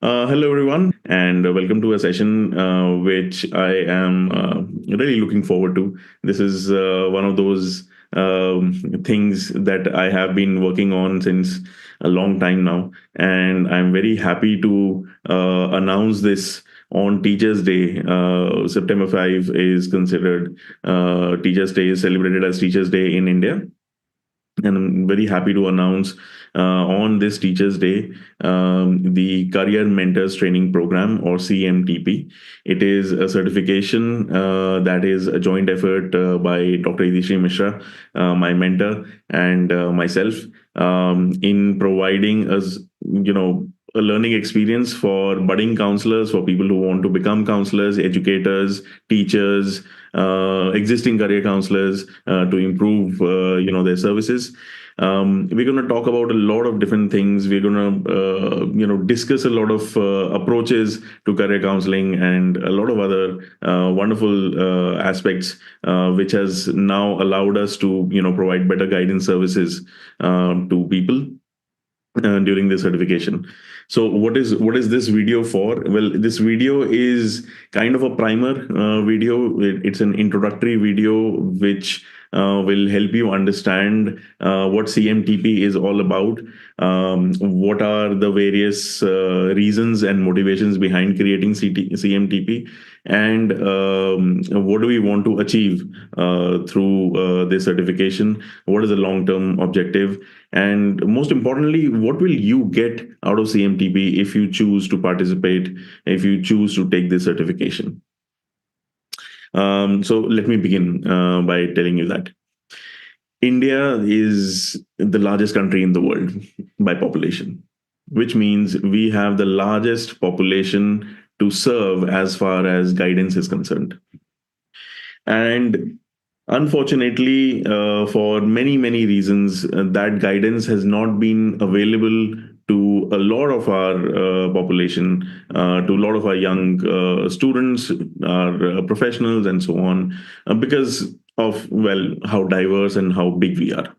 Hello, everyone, and welcome to a session which I am really looking forward to. This is one of those things that I have been working on since a long time now, and I'm very happy to announce this on Teachers' Day. September 5 is considered Teachers' Day, is celebrated as Teachers' Day in India. And I'm very happy to announce on this Teachers' Day the Career Mentors Training Program, or CMTP. It is a certification that is a joint effort by Dr. Itishree Misra, my mentor, and myself, in providing us, a learning experience for budding counselors, for people who want to become counselors, educators, teachers, existing career counselors, to improve their services. We're going to talk about a lot of different things. We're going to discuss a lot of approaches to career counseling and a lot of other wonderful aspects, which has now allowed us to provide better guidance services to people during the certification. So what is this video for? Well, this video is kind of a primer video. It's an introductory video which will help you understand what CMTP is all about, what are the various reasons and motivations behind creating CMTP, and what do we want to achieve through this certification, what is the long-term objective, and most importantly, what will you get out of CMTP if you choose to participate, if you choose to take this certification. So let me begin by telling you that India is the largest country in the world by population, which means we have the largest population to serve as far as guidance is concerned. And unfortunately, for many, many reasons, that guidance has not been available to a lot of our population, to a lot of our young students, our professionals, and so on, because of, well, how diverse and how big we are.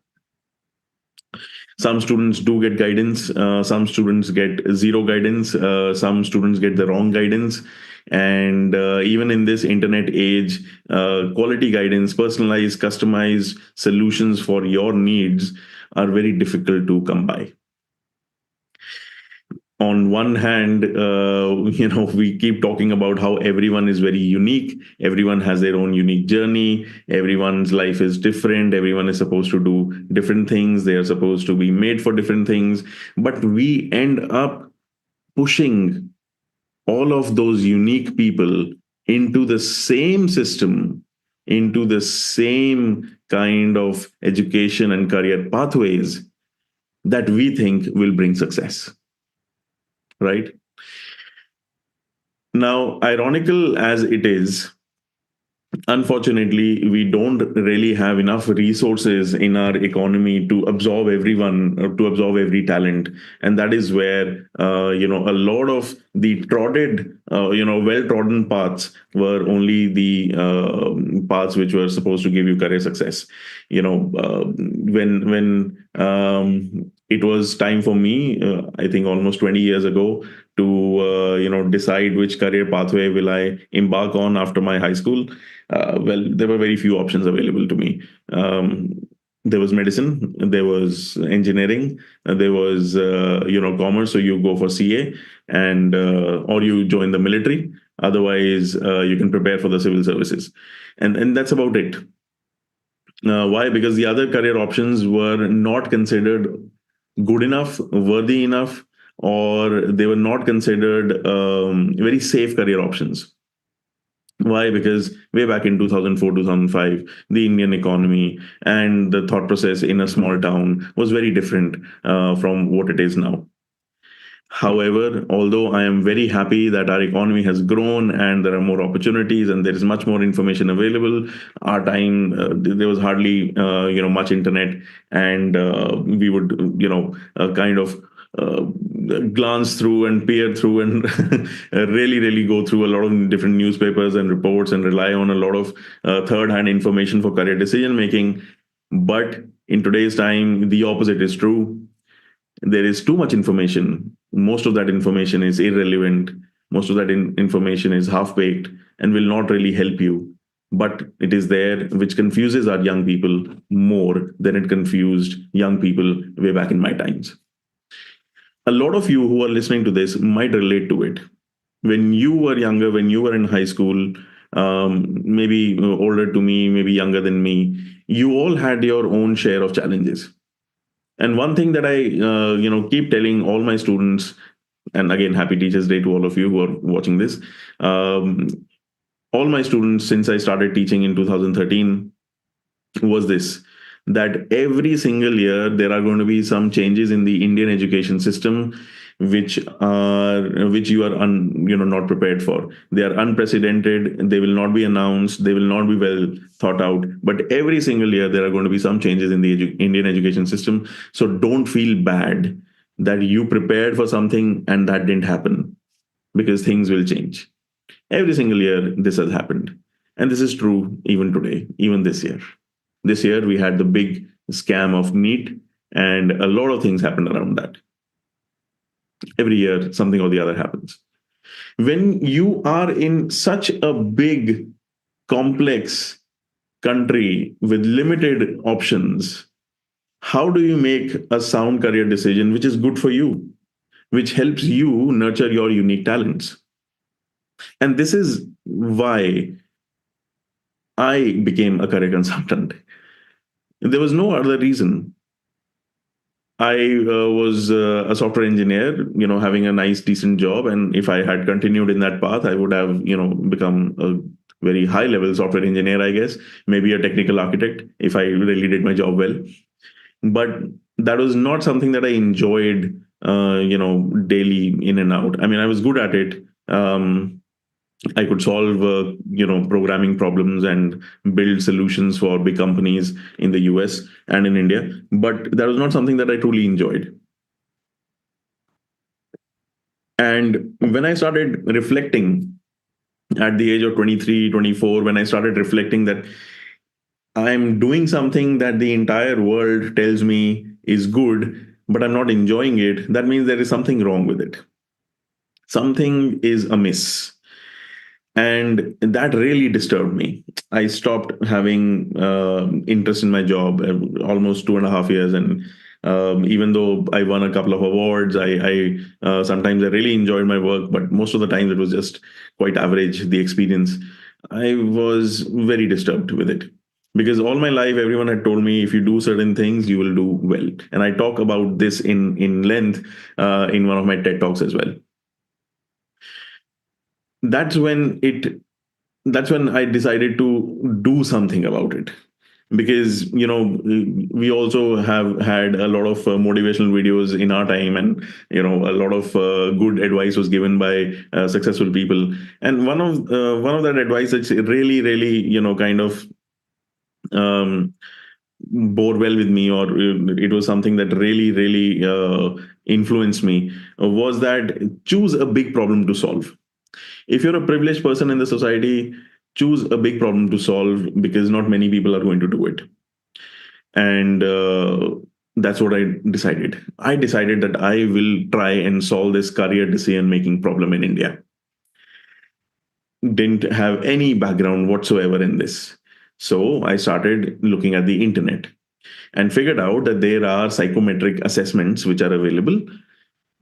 Some students do get guidance, some students get zero guidance, some students get the wrong guidance. And even in this internet age, quality guidance, personalized, customized solutions for your needs are very difficult to come by. On one hand, we keep talking about how everyone is very unique. Everyone has their own unique journey. Everyone's life is different. Everyone is supposed to do different things. They are supposed to be made for different things. But we end up pushing all of those unique people into the same system, into the same kind of education and career pathways that we think will bring success. Right? Now, ironical as it is, unfortunately, we don't really have enough resources in our economy to absorb everyone, or to absorb every talent. And that is where, a lot of the well-trodden paths were only the paths which were supposed to give you career success. When it was time for me, I think almost 20 years ago, to decide which career pathway will I embark on after my high school. Well, there were very few options available to me. There was medicine, there was engineering, there was commerce. So you go for CA, and or you join the military. Otherwise, you can prepare for the civil services, and that's about it. Why? Because the other career options were not considered good enough, worthy enough, or they were not considered very safe career options. Why? Because way back in 2004, 2005, the Indian economy and the thought process in a small town was very different from what it is now. However, although I am very happy that our economy has grown and there are more opportunities and there is much more information available, our time there was hardly much internet, and we would kind of glance through and peer through and really, really go through a lot of different newspapers and reports and rely on a lot of third-hand information for career decision making. But in today's time, the opposite is true. there is too much information. Most of that information is irrelevant. Most of that information is half baked and will not really help you. But it is there, which confuses our young people more than it confused young people way back in my times. A lot of you who are listening to this might relate to it. When you were younger, when you were in high school, maybe older to me, maybe younger than me, you all had your own share of challenges. And one thing that I, keep telling all my students, and again, happy Teachers Day to all of you who are watching this. Um, all my students, since I started teaching in 2013, was this: that every single year there are going to be some changes in the Indian education system, which you are not prepared for. They are unprecedented. They will not be announced. They will not be well thought out. But every single year there are going to be some changes in the Indian education system. So don't feel bad that you prepared for something and that didn't happen, because things will change. Every single year this has happened. And this is true even today, even this year. This year we had the big scam of NEET, and a lot of things happened around that. Every year something or the other happens. When you are in such a big, complex country with limited options, how do you make a sound career decision which is good for you, which helps you nurture your unique talents? And this is why I became a career consultant. There was no other reason. I was a software engineer, having a nice, decent job. And if I had continued in that path, I would have, become a very high level software engineer, I guess, maybe a technical architect if I really did my job well. But that was not something that I enjoyed, daily in and out. I mean, I was good at it. I could solve, programming problems and build solutions for big companies in the US and in India. But that was not something that I truly enjoyed. And when I started reflecting at the age of 23, 24, when I started reflecting that I'm doing something that the entire world tells me is good, but I'm not enjoying it, that means there is something wrong with it. Something is amiss. And that really disturbed me. I stopped having interest in my job almost 2.5 years, and even though I won a couple of awards, I sometimes I really enjoyed my work, but most of the times it was just quite average. The experience, I was very disturbed with it, because all my life everyone had told me if you do certain things you will do well, and I talk about this in length in one of my TED talks as well. That's when it that's when I decided to do something about it, because we also have had a lot of motivational videos in our time, and a lot of good advice was given by successful people. And one of that advice that really kind of um, bore well with me, or it was something that really influenced me, was that choose a big problem to solve. If you're a privileged person in the society, choose a big problem to solve, because not many people are going to do it. And that's what I decided. I decided that I will try and solve this career decision making problem in India. Didn't have any background whatsoever in this. So I started looking at the internet and figured out that there are psychometric assessments which are available,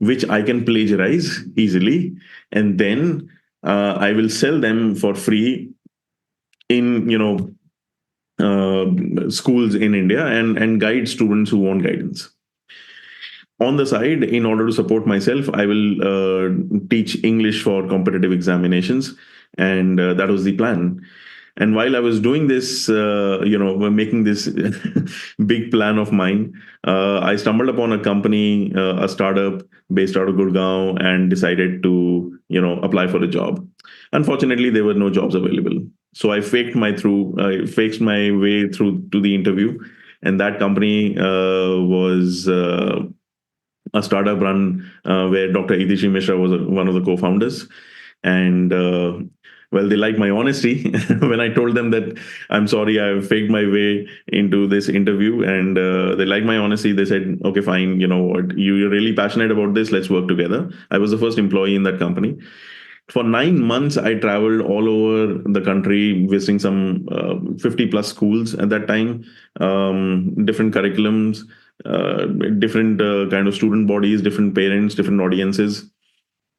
which I can plagiarize easily, and then I will sell them for free in schools in India, and guide students who want guidance. On the side, in order to support myself, I will teach English for competitive examinations, and that was the plan. And while I was doing this, making this big plan of mine, I stumbled upon a company, a startup based out of Gurgaon, and decided to, apply for a job. Unfortunately, there were no jobs available. So I faked my way through to the interview, and that company was a startup run where Dr. Itishree Misra was one of the co-founders, and Well, they like my honesty. When I told them that I'm sorry, I faked my way into this interview, and they like my honesty. They said, "Okay, fine. You know what? You're really passionate about this. Let's work together." I was the first employee in that company. For 9 months, I traveled all over the country, visiting some 50 plus schools at that time, different curriculums, different kind of student bodies, different parents, different audiences.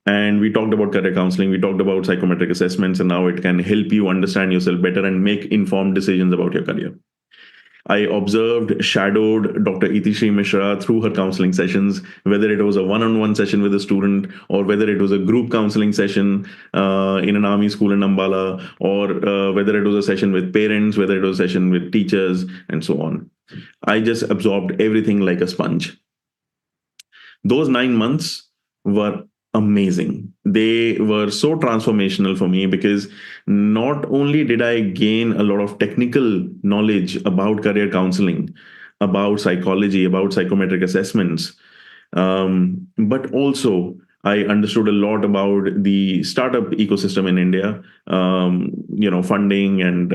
And we talked about career counseling, we talked about psychometric assessments, and how it can help you understand yourself better and make informed decisions about your career. I observed, shadowed Dr. Itishree Misra through her counseling sessions, whether it was a one on one session with a student or whether it was a group counseling session in an army school in Ambala, or whether it was a session with parents, whether it was a session with teachers, and so on. I just absorbed everything like a sponge. Those 9 months were amazing. They were so transformational for me because not only did I gain a lot of technical knowledge about career counseling, about psychology, about psychometric assessments, but also I understood a lot about the startup ecosystem in India, funding and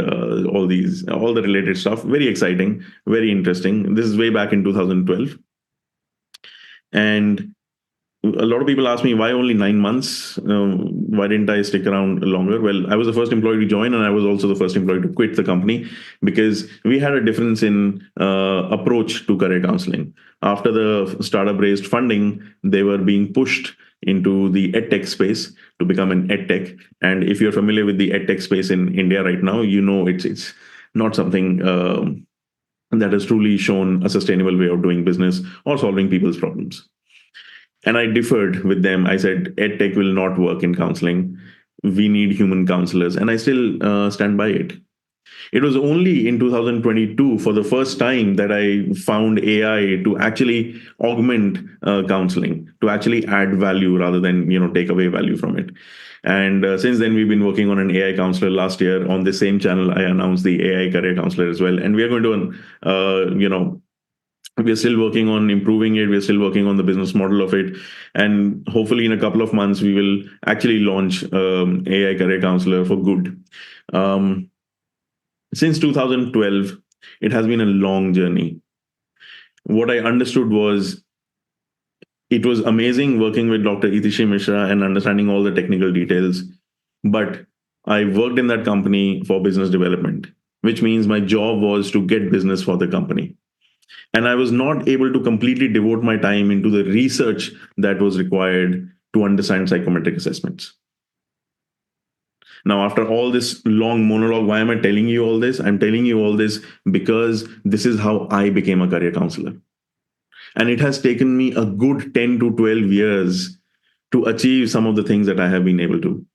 all the related stuff. Very exciting, very interesting. This is way back in 2012. And a lot of people ask me why only 9 months. Why didn't I stick around longer? Well, I was the first employee to join, and I was also the first employee to quit the company because we had a difference in approach to career counseling. After the startup raised funding, they were being pushed into the edtech space to become an edtech. And if you're familiar with the edtech space in India right now, you know it's not something that has truly shown a sustainable way of doing business or solving people's problems. And I differed with them. I said, EdTech will not work in counseling. We need human counselors. And I still stand by it. It was only in 2022, for the first time, that I found AI to actually augment counseling, to actually add value rather than take away value from it. And since then, we've been working on an AI counselor. Last year, on the same channel, I announced the AI career counselor as well. And we are going to, we are still working on improving it. We're still working on the business model of it. And hopefully in a couple of months, we will actually launch AI career counselor for good. Since 2012, it has been a long journey. What I understood was it was amazing working with Dr. Itishree Misra and understanding all the technical details. But I worked in that company for business development, which means my job was to get business for the company. And I was not able to completely devote my time into the research that was required to understand psychometric assessments. Now, after all this long monologue, why am I telling you all this? I'm telling you all this because this is how I became a career counselor. And it has taken me a good 10 to 12 years to achieve some of the things that I have been able to,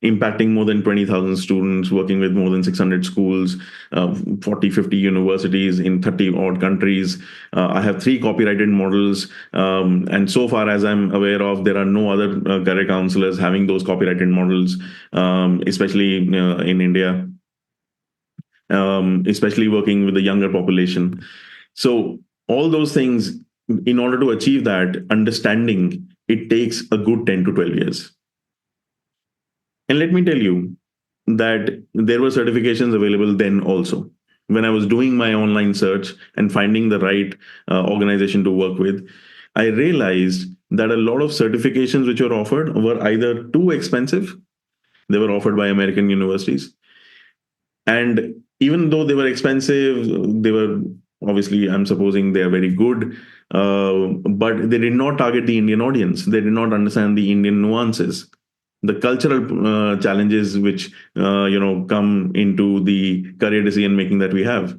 impacting more than 20,000 students, working with more than 600 schools, 40, 50 universities in 30 odd countries. I have 3 copyrighted models. And so far as I'm aware of, there are no other career counselors having those copyrighted models, especially in India, especially working with the younger population. So all those things, in order to achieve that understanding, it takes a good 10 to 12 years. And let me tell you that there were certifications available then also. When I was doing my online search and finding the right organization to work with, I realized that a lot of certifications which were offered were either too expensive, they were offered by American universities. And even though they were expensive, they were obviously, I'm supposing they are very good, but they did not target the Indian audience. They did not understand the Indian nuances, the cultural challenges which come into the career decision making that we have.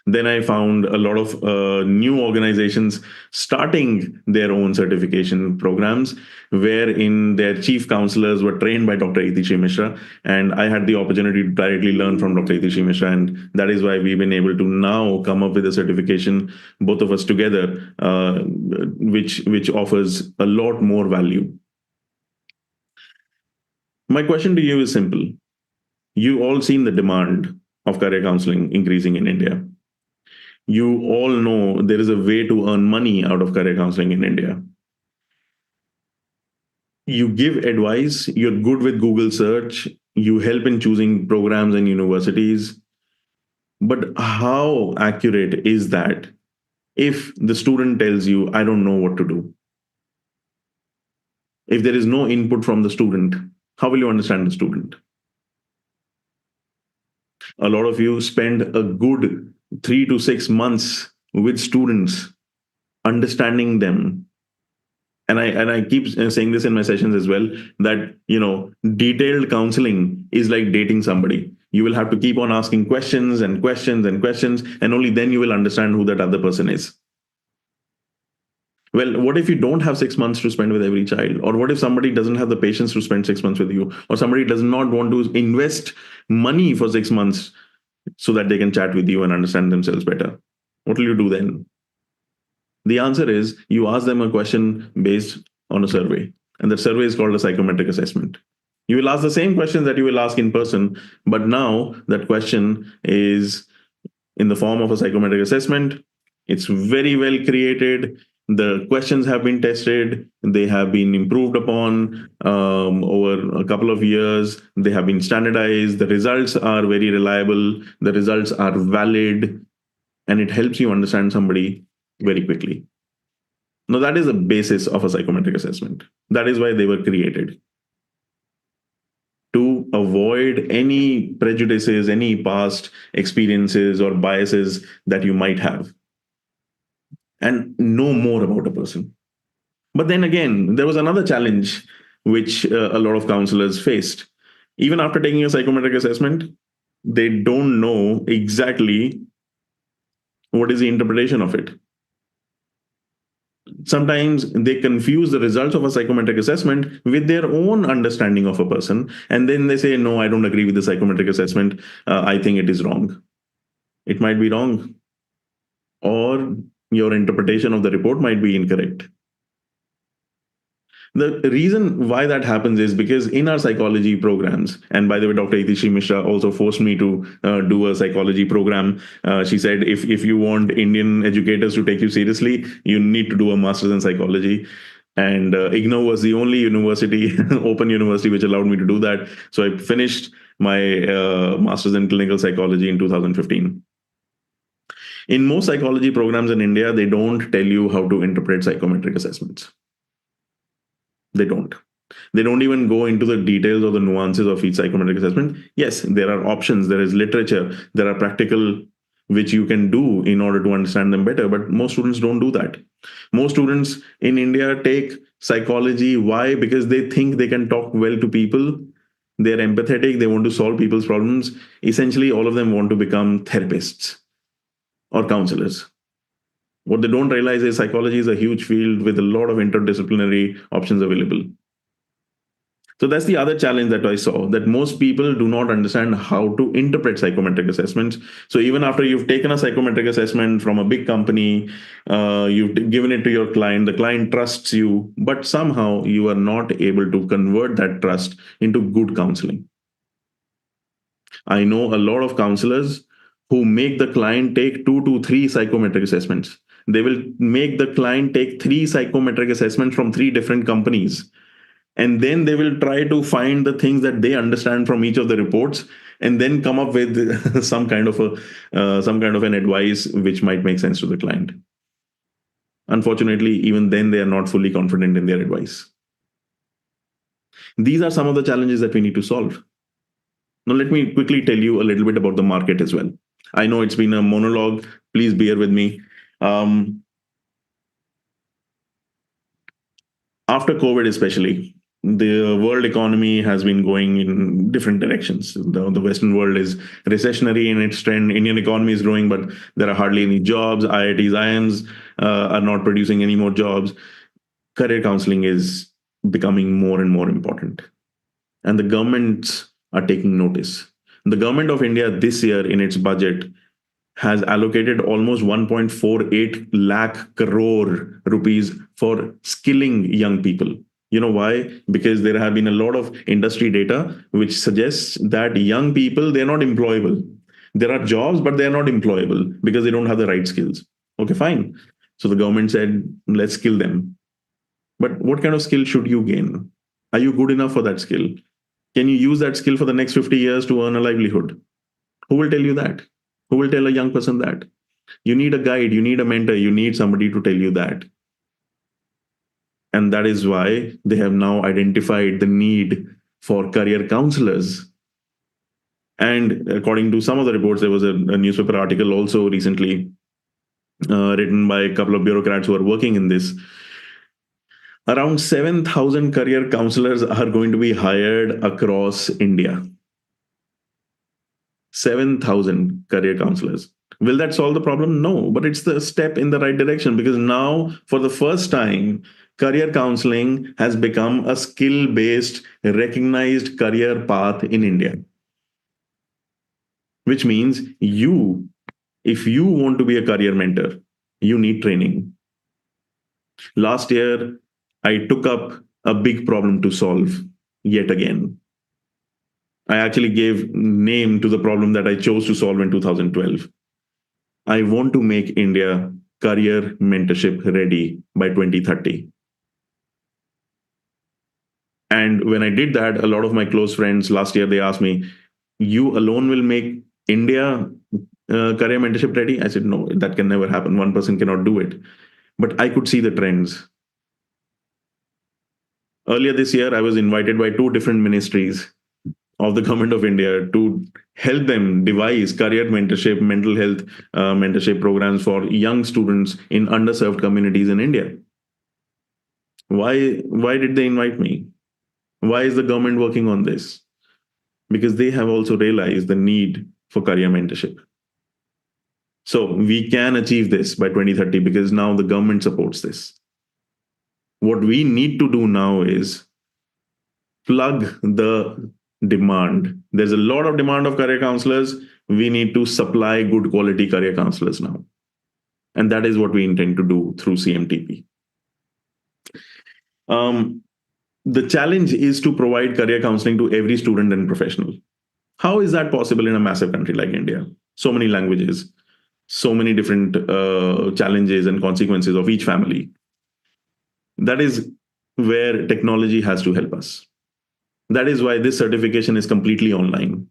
Then I found a lot of new organizations starting their own certification programs, wherein their chief counselors were trained by Dr. Itishree Misra, and I had the opportunity to directly learn from Dr. Itishree Misra, and that is why we've been able to now come up with a certification, both of us together, which offers a lot more value. My question to you is simple. You all seen the demand of career counseling increasing in India. You all know there is a way to earn money out of career counseling in India. You give advice, you're good with Google search, you help in choosing programs and universities. But how accurate is that if the student tells you, I don't know what to do? If there is no input from the student, how will you understand the student? A lot of you spend a good 3 to 6 months with students, understanding them. And I keep saying this in my sessions as well, that detailed counseling is like dating somebody. You will have to keep on asking questions and questions and questions, and only then you will understand who that other person is. Well, what if you don't have 6 months to spend with every child? Or what if somebody doesn't have the patience to spend 6 months with you? Or somebody does not want to invest money for 6 months so that they can chat with you and understand themselves better? What will you do then? The answer is you ask them a question based on a survey. And the survey is called a psychometric assessment. You will ask the same questions that you will ask in person, but now that question is in the form of a psychometric assessment. It's very well created. The questions have been tested. They have been improved upon over a couple of years. They have been standardized. The results are very reliable. The results are valid. And it helps you understand somebody very quickly. Now, that is the basis of a psychometric assessment. That is why they were created, to avoid any prejudices, any past experiences or biases that you might have, and know more about a person. But then again, there was another challenge which a lot of counselors faced. Even after taking a psychometric assessment, they don't know exactly what is the interpretation of it. Sometimes they confuse the results of a psychometric assessment with their own understanding of a person, and then they say, no, I don't agree with the psychometric assessment. I think it is wrong. It might be wrong, or your interpretation of the report might be incorrect. The reason why that happens is because in our psychology programs, and by the way, Dr. Itishree Misra also forced me to do a psychology program. She said, if you want Indian educators to take you seriously, you need to do a master's in psychology. And IGNOU was the only university, open university, which allowed me to do that. So I finished my master's in clinical psychology in 2015. In most psychology programs in India, they don't tell you how to interpret psychometric assessments. They don't. They don't even go into the details or the nuances of each psychometric assessment. Yes, there are options, there is literature, there are practical which you can do in order to understand them better, but most students don't do that. Most students in India take psychology. Why? Because they think they can talk well to people. They're empathetic, they want to solve people's problems. Essentially, all of them want to become therapists or counselors. What they don't realize is psychology is a huge field with a lot of interdisciplinary options available. So that's the other challenge that I saw, that most people do not understand how to interpret psychometric assessments. So even after you've taken a psychometric assessment from a big company, you've given it to your client, the client trusts you, but somehow you are not able to convert that trust into good counseling. I know a lot of counselors who make the client take 2 to 3 psychometric assessments. They will make the client take 3 psychometric assessments from 3 different companies, and then they will try to find the things that they understand from each of the reports, and then come up with some kind of an advice which might make sense to the client. Unfortunately, even then they are not fully confident in their advice. These are some of the challenges that we need to solve. Now let me quickly tell you a little bit about the market as well. I know it's been a monologue, please bear with me. After COVID, especially, the world economy has been going in different directions. The Western world is recessionary in its trend. Indian economy is growing, but there are hardly any jobs. IITs, IIMs are not producing any more jobs. Career counseling is becoming more and more important. And the governments are taking notice. The government of India this year in its budget has allocated almost 1.48 lakh crore rupees for skilling young people. You know why? Because there have been a lot of industry data which suggests that young people, they're not employable. There are jobs, but they're not employable because they don't have the right skills. Okay, fine. So the government said, let's skill them. But what kind of skill should you gain? Are you good enough for that skill? Can you use that skill for the next 50 years to earn a livelihood? Who will tell you that? Who will tell a young person that? You need a guide, you need a mentor, you need somebody to tell you that. And that is why they have now identified the need for career counselors. And according to some of the reports, there was a newspaper article also recently written by a couple of bureaucrats who are working in this. Around 7,000 career counselors are going to be hired across India. 7,000 career counselors. Will that solve the problem? No, but it's the step in the right direction, because now, for the first time, career counseling has become a skill based, recognized career path in India. Which means if you want to be a career mentor, you need training. Last year, I took up a big problem to solve yet again. I actually gave name to the problem that I chose to solve in 2012. I want to make India career mentorship ready by 2030. And when I did that, a lot of my close friends last year, they asked me, you alone will make India career mentorship ready? I said, no, that can never happen. One person cannot do it. But I could see the trends. Earlier this year, I was invited by two different ministries of the government of India to help them devise career mentorship, mental health mentorship programs for young students in underserved communities in India. Why did they invite me? Why is the government working on this? Because they have also realized the need for career mentorship. So we can achieve this by 2030 because now the government supports this. What we need to do now is plug the demand. There's a lot of demand of career counselors. We need to supply good quality career counselors now. And that is what we intend to do through CMTP. The challenge is to provide career counseling to every student and professional. How is that possible in a massive country like India? So many languages, so many different challenges and consequences of each family. That is where technology has to help us. That is why this certification is completely online.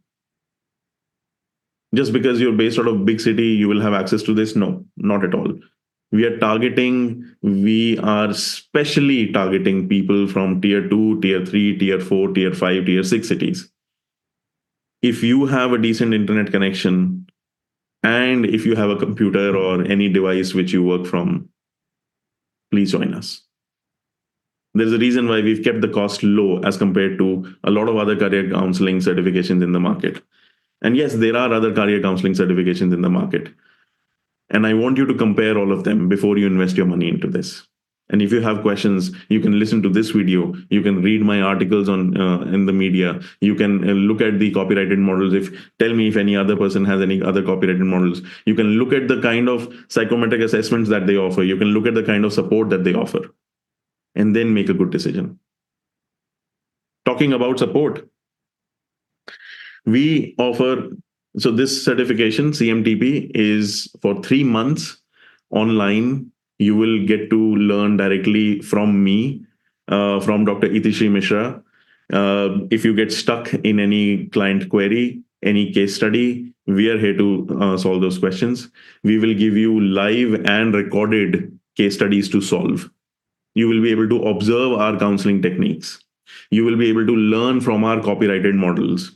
Just because you're based out of big city, you will have access to this? No, not at all. We are specially targeting people from tier 2, tier 3, tier 4, tier 5, tier 6 cities. If you have a decent internet connection, and if you have a computer or any device which you work from, please join us. There's a reason why we've kept the cost low as compared to a lot of other career counseling certifications in the market. And yes, there are other career counseling certifications in the market. And I want you to compare all of them before you invest your money into this. And if you have questions, you can listen to this video. You can read my articles on in the media. You can look at the copyrighted models. Tell me if any other person has any other copyrighted models. You can look at the kind of psychometric assessments that they offer. You can look at the kind of support that they offer, and then make a good decision. Talking about support, we offer, so this certification CMTP is for 3 months online. You will get to learn directly from me, from Dr. Itishree Misra. If you get stuck in any client query, any case study, we are here to solve those questions. We will give you live and recorded case studies to solve. You will be able to observe our counseling techniques. You will be able to learn from our copyrighted models.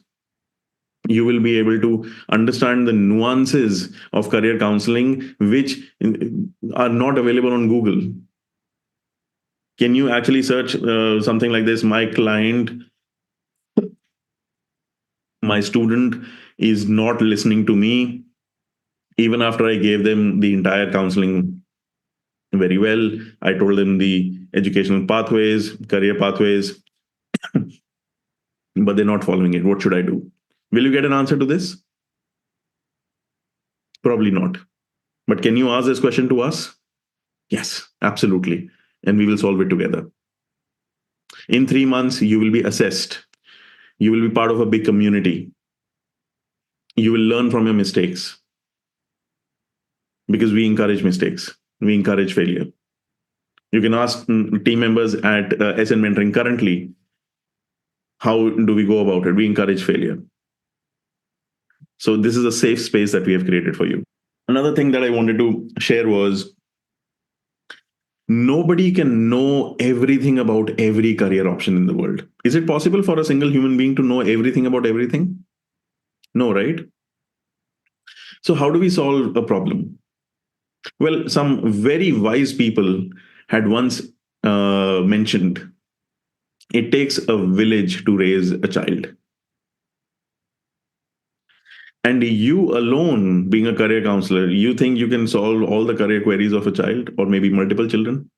You will be able to understand the nuances of career counseling, which are not available on Google. Can you actually search something like this? My student is not listening to me, even after I gave them the entire counseling very well. I told them the educational pathways, career pathways, but they're not following it. What should I do? Will you get an answer to this? Probably not. But can you ask this question to us? Yes, absolutely. And we will solve it together. In 3 months, you will be assessed. You will be part of a big community. You will learn from your mistakes, because we encourage mistakes. We encourage failure. You can ask team members at SN Mentoring currently, How do we go about it? We encourage failure. So this is a safe space that we have created for you. Another thing that I wanted to share was nobody can know everything about every career option in the world. Is it possible for a single human being to know everything about everything? No, right? So how do we solve a problem? Well, some very wise people had once mentioned it takes a village to raise a child. And you alone, being a career counselor, you think you can solve all the career queries of a child or maybe multiple children?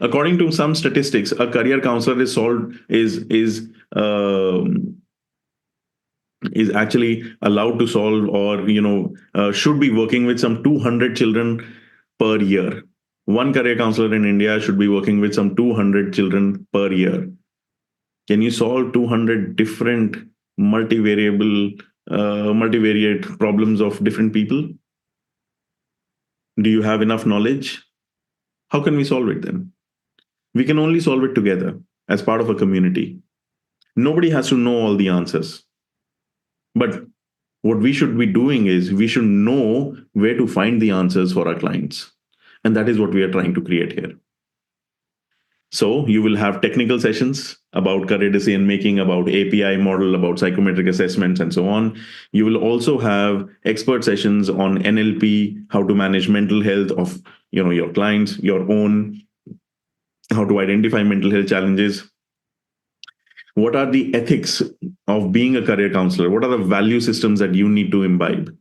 According to some statistics, a career counselor is actually allowed to solve, or should be working with some 200 children per year. One career counselor in India should be working with some 200 children per year. Can you solve 200 different multivariable, multivariate problems of different people? Do you have enough knowledge? How can we solve it then? We can only solve it together as part of a community. Nobody has to know all the answers. But what we should be doing is we should know where to find the answers for our clients. And that is what we are trying to create here. So you will have technical sessions about career decision making, about API model, about psychometric assessments, and so on. You will also have expert sessions on NLP, how to manage mental health of your clients, your own, how to identify mental health challenges. What are the ethics of being a career counselor? What are the value systems that you need to imbibe?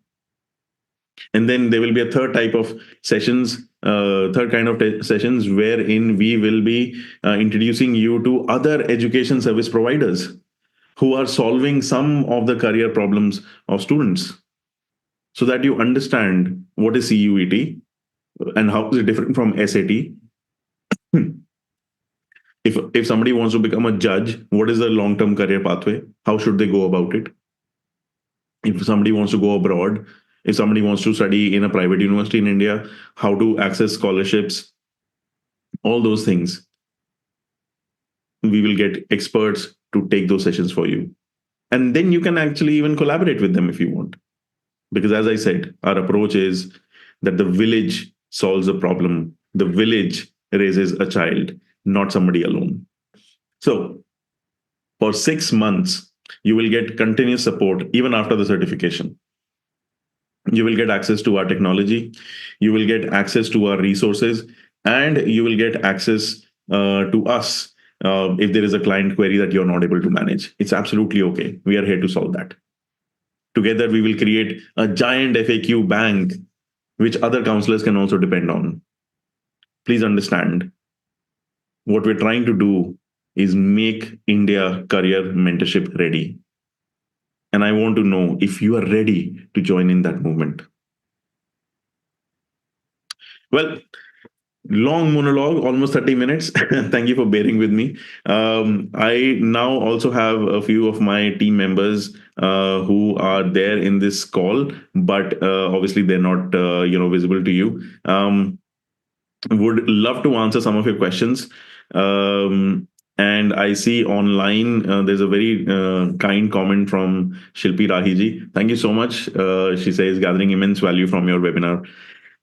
And then there will be a third type of sessions, third kind of sessions, wherein we will be introducing you to other education service providers who are solving some of the career problems of students, so that you understand what is CUET and how is it different from SAT. If somebody wants to become a judge, what is the long term career pathway? How should they go about it? If somebody wants to go abroad, if somebody wants to study in a private university in India, how to access scholarships, all those things. We will get experts to take those sessions for you. And then you can actually even collaborate with them if you want. Because as I said, our approach is that the village solves a problem, the village raises a child, not somebody alone. So for 6 months, you will get continuous support even after the certification. You will get access to our technology, you will get access to our resources, and you will get access to us if there is a client query that you're not able to manage. It's absolutely okay. We are here to solve that. Together, we will create a giant FAQ bank, which other counselors can also depend on. Please understand, what we're trying to do is make India career mentorship ready. And I want to know if you are ready to join in that movement. Well, long monologue, almost 30 minutes. Thank you for bearing with me. I now also have a few of my team members who are there in this call, but obviously they're not visible to you. Would love to answer some of your questions. And I see online there's a very kind comment from Shilpi Rahiji. Thank you so much. She says, gathering immense value from your webinar.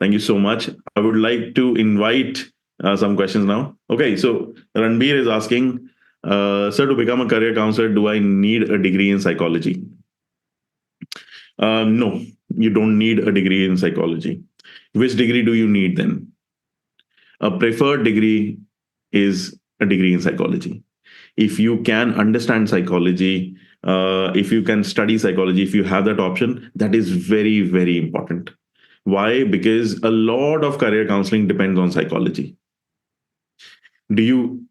Thank you so much. I would like to invite some questions now. Okay, so Ranbir is asking, sir, to become a career counselor, do I need a degree in psychology? No, you don't need a degree in psychology. Which degree do you need then? A preferred degree is a degree in psychology. If you can understand psychology, if you can study psychology, if you have that option, that is very, very important. Why? Because a lot of career counseling depends on psychology. Can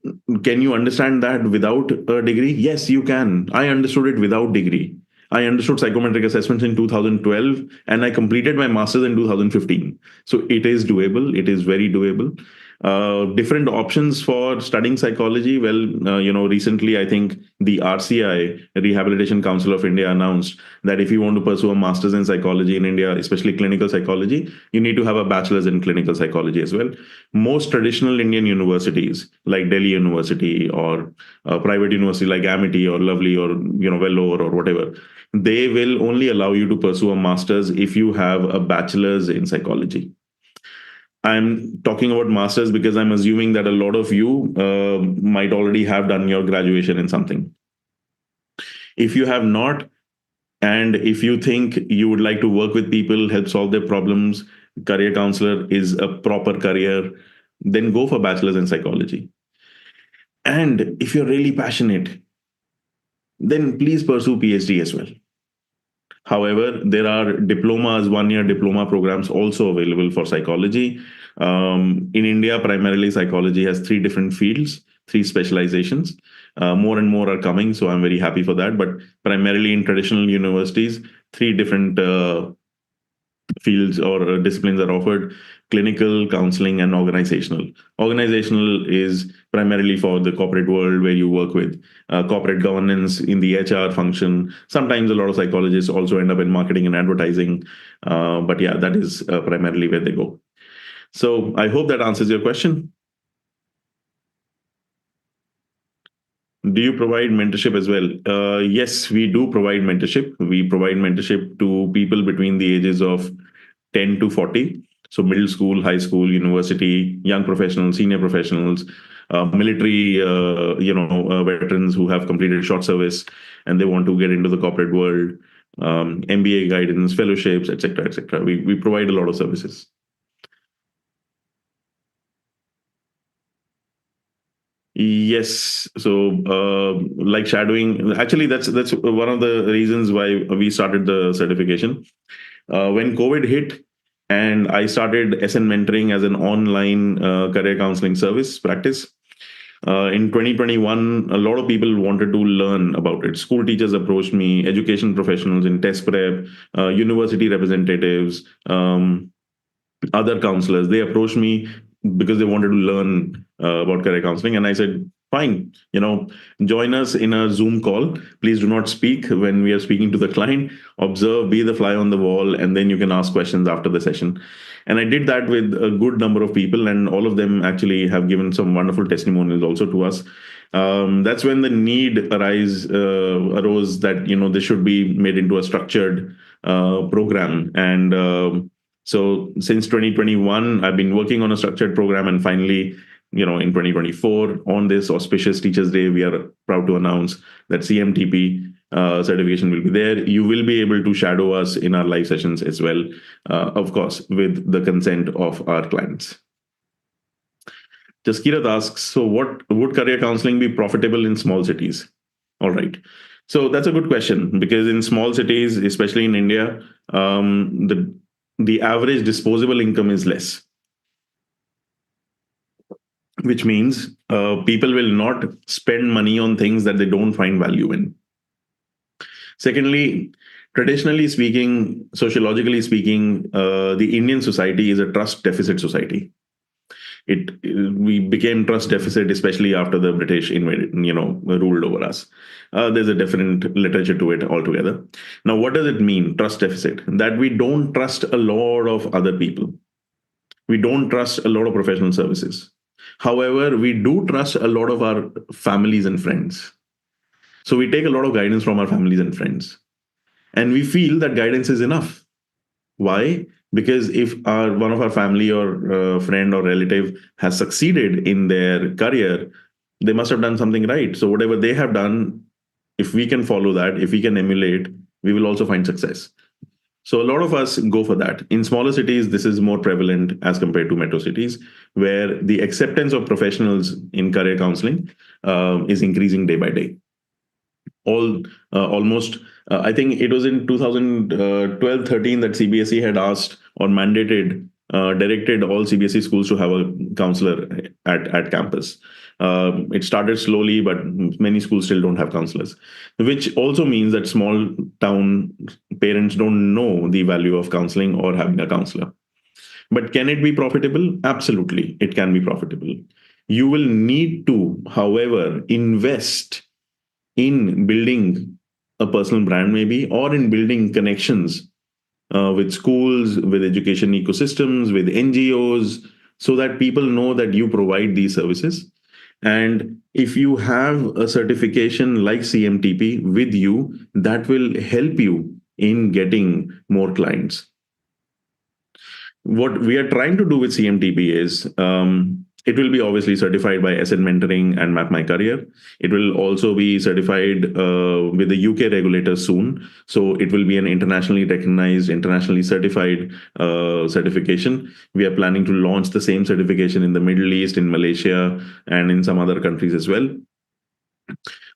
you understand that without a degree? Yes, you can. I understood it without degree. I understood psychometric assessments in 2012 and I completed my master's in 2015. So it is doable. It is very doable. Different options for studying psychology. Well, recently I think the RCI, Rehabilitation Council of India, announced that if you want to pursue a master's in psychology in India, especially clinical psychology, you need to have a bachelor's in clinical psychology as well. Most traditional Indian universities, like Delhi University or a private university like Amity or Lovely or Vellore or whatever, they will only allow you to pursue a master's if you have a bachelor's in psychology. I'm talking about masters because I'm assuming that a lot of you might already have done your graduation in something. If you have not, and if you think you would like to work with people, help solve their problems, career counselor is a proper career, then go for bachelor's in psychology. And if you're really passionate, then please pursue PhD as well. However, there are diplomas, 1 year diploma programs also available for psychology. In India, primarily psychology has three different fields, three specializations. More and more are coming, so I'm very happy for that. But primarily in traditional universities, three different fields or disciplines are offered: clinical, counseling, and organizational. Organizational is primarily for the corporate world, where you work with corporate governance in the HR function. Sometimes a lot of psychologists also end up in marketing and advertising. But yeah, that is primarily where they go. So I hope that answers your question. Do you provide mentorship as well? Yes, we do provide mentorship. We provide mentorship to people between the ages of 10 to 40. So middle school, high school, university, young professionals, senior professionals, military, veterans who have completed short service and they want to get into the corporate world, MBA guidance, fellowships, etc., etc. We provide a lot of services. Yes. So, like shadowing, actually, that's one of the reasons why we started the certification. When COVID hit, and I started SN Mentoring as an online career counseling service practice. In 2021, a lot of people wanted to learn about it. School teachers approached me, education professionals in test prep, university representatives, other counselors. They approached me because they wanted to learn about career counseling, and I said, fine, join us in a Zoom call. Please do not speak when we are speaking to the client. Observe, be the fly on the wall, and then you can ask questions after the session. And I did that with a good number of people, and all of them actually have given some wonderful testimonials also to us. That's when the need arose that this should be made into a structured program. And so since 2021, I've been working on a structured program, and finally, in 2024, on this auspicious Teachers' Day, we are proud to announce that CMTP certification will be there. You will be able to shadow us in our live sessions as well, of course, with the consent of our clients. Jaskirat asks, so what would career counseling be profitable in small cities? All right. So that's a good question, because in small cities, especially in India, the average disposable income is less, which means people will not spend money on things that they don't find value in. Secondly, traditionally speaking, sociologically speaking, the Indian society is a trust deficit society. We became trust deficit, especially after the British invaded, ruled over us. There's a different literature to it altogether. Now, what does it mean, trust deficit? That we don't trust a lot of other people. We don't trust a lot of professional services. However, we do trust a lot of our families and friends. So we take a lot of guidance from our families and friends. And we feel that guidance is enough. Why? Because if one of our family or friend or relative has succeeded in their career, they must have done something right. So whatever they have done, if we can follow that, if we can emulate, we will also find success. So a lot of us go for that. In smaller cities, this is more prevalent as compared to metro cities, where the acceptance of professionals in career counseling is increasing day by day. Almost, I think it was in 2012-13 that CBSE had asked or mandated, directed all CBSE schools to have a counselor at campus. It started slowly, but many schools still don't have counselors, which also means that small town parents don't know the value of counseling or having a counselor. But can it be profitable? Absolutely, it can be profitable. You will need to, however, invest in building a personal brand, maybe, or in building connections with schools, with education ecosystems, with NGOs, so that people know that you provide these services. And if you have a certification like CMTP with you, that will help you in getting more clients. What we are trying to do with CMTP is it will be obviously certified by Asset Mentoring and Map My Career. It will also be certified with the UK regulator soon. So it will be an internationally recognized, internationally certified certification. We are planning to launch the same certification in the Middle East, in Malaysia, and in some other countries as well.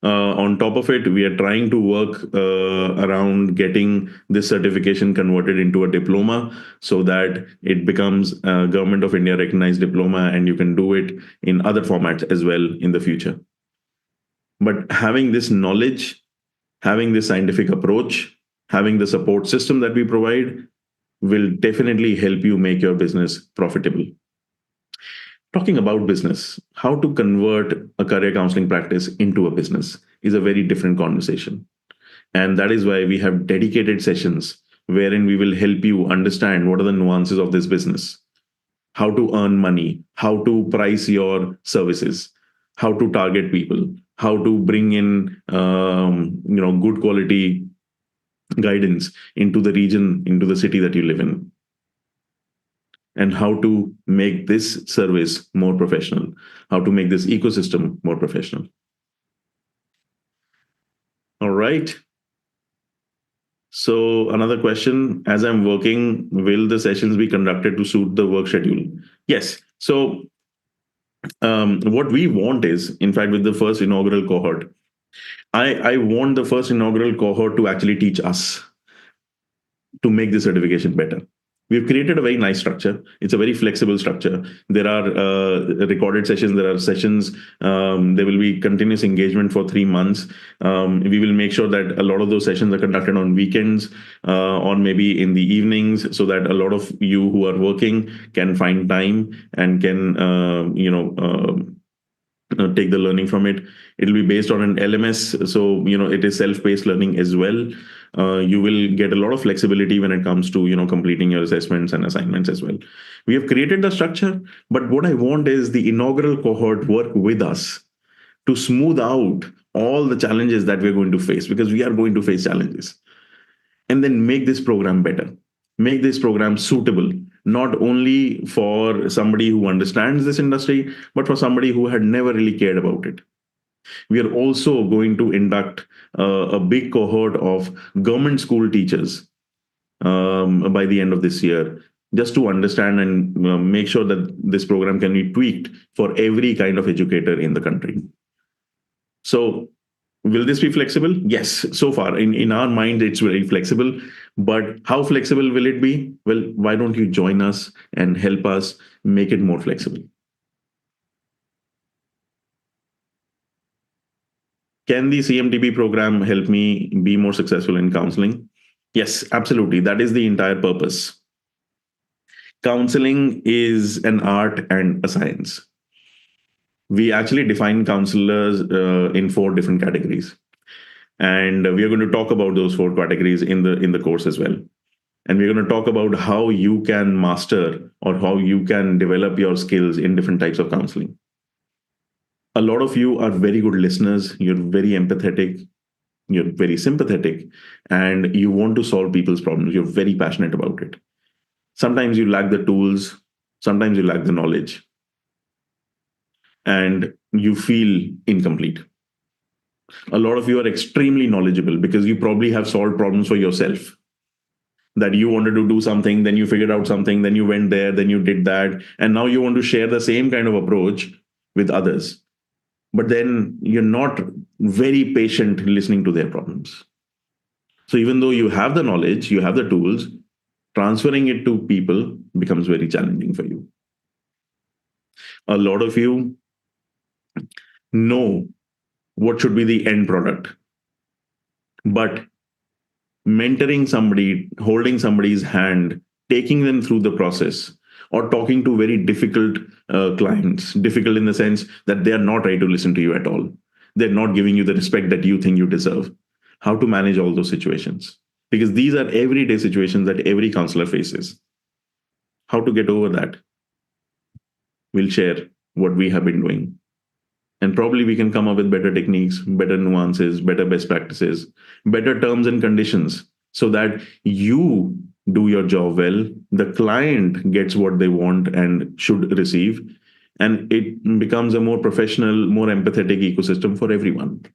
On top of it, we are trying to work around getting this certification converted into a diploma so that it becomes a Government of India recognized diploma and you can do it in other formats as well in the future. But having this knowledge, having this scientific approach, having the support system that we provide will definitely help you make your business profitable. Talking about business, how to convert a career counseling practice into a business is a very different conversation. And that is why we have dedicated sessions wherein we will help you understand what are the nuances of this business, how to earn money, how to price your services, how to target people, how to bring in good quality guidance into the region, into the city that you live in, and how to make this service more professional, how to make this ecosystem more professional. All right. So another question, as I'm working, will the sessions be conducted to suit the work schedule? Yes. So what we want is, in fact, with the first inaugural cohort, I want the first inaugural cohort to actually teach us to make the certification better. We've created a very nice structure. It's a very flexible structure. There are recorded sessions. There are sessions. There will be continuous engagement for 3 months. We will make sure that a lot of those sessions are conducted on weekends or maybe in the evenings, so that a lot of you who are working can find time and can, take the learning from it. It'll be based on an LMS, so it is self-paced learning as well. You will get a lot of flexibility when it comes to completing your assessments and assignments as well. We have created the structure, but what I want is the inaugural cohort work with us to smooth out all the challenges that we're going to face, because we are going to face challenges, and then make this program better, make this program suitable, not only for somebody who understands this industry, but for somebody who had never really cared about it. We are also going to induct a big cohort of government school teachers by the end of this year, just to understand and make sure that this program can be tweaked for every kind of educator in the country. So will this be flexible? Yes, so far in our mind, it's very flexible. But how flexible will it be? Well, why don't you join us and help us make it more flexible? Can the CMTP program help me be more successful in counseling? Yes, absolutely. That is the entire purpose. Counseling is an art and a science. We actually define counselors in 4 different categories. And we are going to talk about those 4 categories in the course as well. And we're going to talk about how you can master or how you can develop your skills in different types of counseling. A lot of you are very good listeners. You're very empathetic. You're very sympathetic. And you want to solve people's problems. You're very passionate about it. Sometimes you lack the tools. Sometimes you lack the knowledge. And you feel incomplete. A lot of you are extremely knowledgeable because you probably have solved problems for yourself. That you wanted to do something, then you figured out something, then you went there, then you did that, and now you want to share the same kind of approach with others. But then you're not very patient listening to their problems. So even though you have the knowledge, you have the tools, transferring it to people becomes very challenging for you. A lot of you know what should be the end product, but mentoring somebody, holding somebody's hand, taking them through the process, or talking to very difficult clients, difficult in the sense that they are not ready to listen to you at all. They're not giving you the respect that you think you deserve. How to manage all those situations? Because these are everyday situations that every counselor faces. How to get over that? We'll share what we have been doing. And probably we can come up with better techniques, better nuances, better best practices, better terms and conditions so that you do your job well, the client gets what they want and should receive, and it becomes a more professional, more empathetic ecosystem for everyone.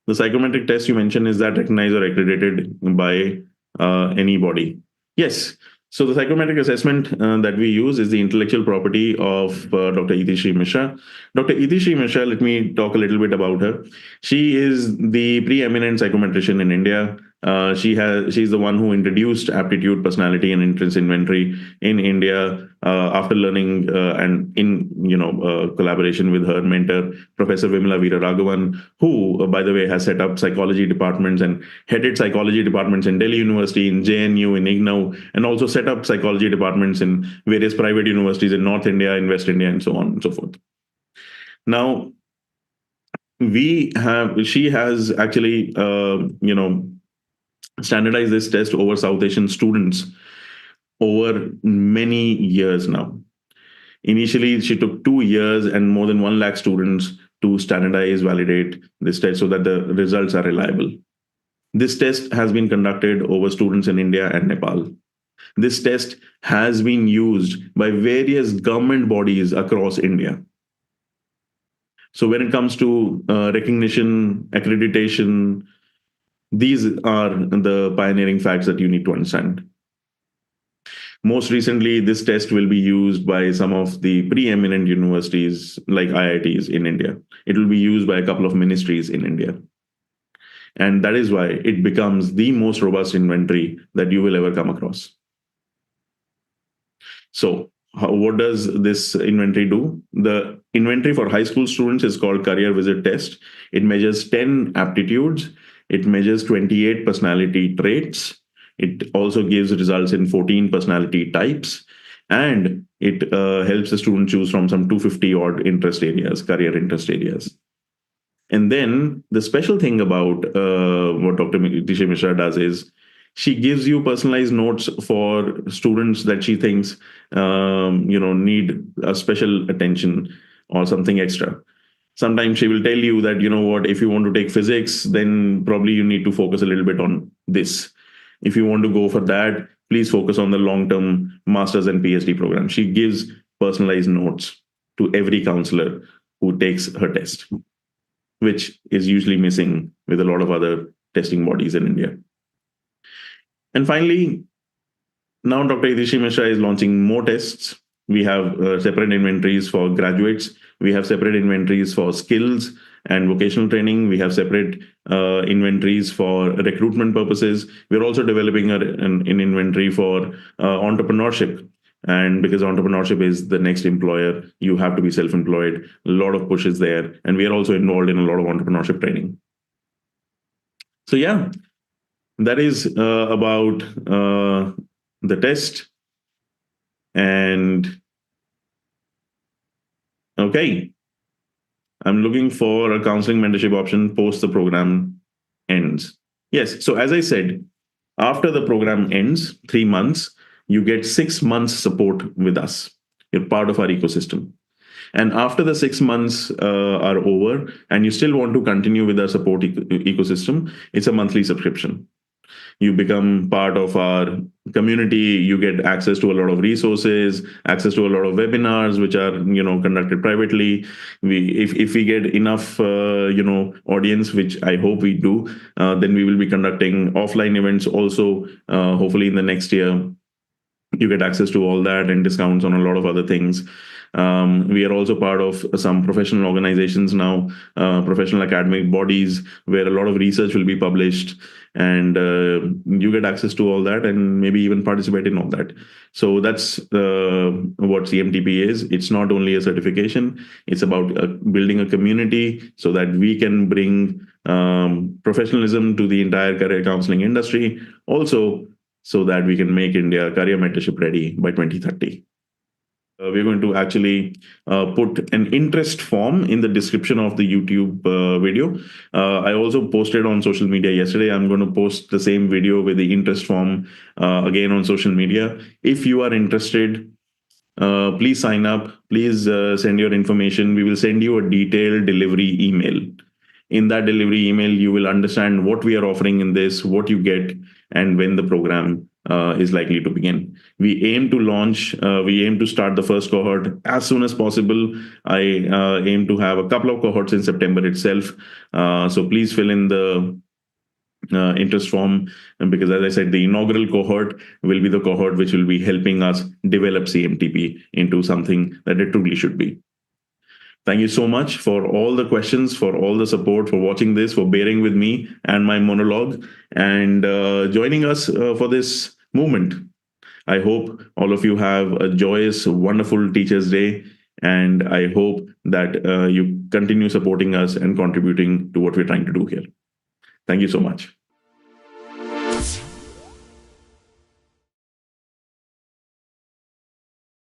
The psychometric test you mentioned, is that recognized or accredited by anybody? Yes. So the psychometric assessment that we use is the intellectual property of Dr. Itishree Misra. Dr. Itishree Misra, let me talk a little bit about her. She is the preeminent psychometrician in India. She's the one who introduced aptitude, personality, and interest inventory in India after learning and in collaboration with her mentor, Professor Vimla Veera Raghavan, who, by the way, has set up psychology departments and headed psychology departments in Delhi University, in JNU, in IGNOU, and also set up psychology departments in various private universities in North India, in West India, and so on and so forth. Now, she has actually, standardized this test over South Asian students over many years now. Initially, she took 2 years and more than 1 lakh students to standardize, validate this test so that the results are reliable. This test has been conducted over students in India and Nepal. This test has been used by various government bodies across India. So when it comes to recognition, accreditation, these are the pioneering facts that you need to understand. Most recently, this test will be used by some of the preeminent universities like IITs in India. It will be used by a couple of ministries in India. And that is why it becomes the most robust inventory that you will ever come across. So, what does this inventory do? The inventory for high school students is called Career Visit Test. It measures 10 aptitudes. It measures 28 personality traits. It also gives results in 14 personality types. And it helps the student choose from some 250 odd interest areas, career interest areas. And then the special thing about what Dr. Itishree Misra does is she gives you personalized notes for students that she thinks need a special attention or something extra. Sometimes she will tell you that, you know what, if you want to take physics, then probably you need to focus a little bit on this. If you want to go for that, please focus on the long-term master's and PhD program. She gives personalized notes to every counselor who takes her test, which is usually missing with a lot of other testing bodies in India. And finally, now Dr. Itishree Misra is launching more tests. We have separate inventories for graduates. We have separate inventories for skills and vocational training. We have separate inventories for recruitment purposes. We're also developing an inventory for entrepreneurship. And because entrepreneurship is the next employer, you have to be self-employed. A lot of pushes there. And we are also involved in a lot of entrepreneurship training. So yeah, that is about the test. And okay, I'm looking for a counseling mentorship option post the program ends. Yes, so as I said, after the program ends, 3 months, you get 6 months support with us. You're part of our ecosystem. And after the 6 months are over and you still want to continue with our support ecosystem, it's a monthly subscription. You become part of our community. You get access to a lot of resources, access to a lot of webinars which are conducted privately. If we get enough audience, which I hope we do, then we will be conducting offline events also, hopefully in the next year. You get access to all that and discounts on a lot of other things. We are also part of some professional organizations now, professional academic bodies, where a lot of research will be published, and you get access to all that and maybe even participate in all that. So that's what CMTP is. It's not only a certification, it's about building a community so that we can bring professionalism to the entire career counseling industry. Also, so that we can make India career mentorship ready by 2030. We're going to actually put an interest form in the description of the YouTube video. I also posted on social media yesterday. I'm going to post the same video with the interest form again on social media. If you are interested, please sign up. Please send your information. We will send you a detailed delivery email. In that delivery email, you will understand what we are offering in this, what you get, and when the program is likely to begin. We aim to start the first cohort as soon as possible. I aim to have a couple of cohorts in September itself. So please fill in the interest form, because as I said, the inaugural cohort will be the cohort which will be helping us develop CMTP into something that it truly should be. Thank you so much for all the questions, for all the support, for watching this, for bearing with me and my monologue, and joining us for this movement. I hope all of you have a joyous, wonderful Teachers' Day, and I hope that you continue supporting us and contributing to what we're trying to do here. Thank you so much.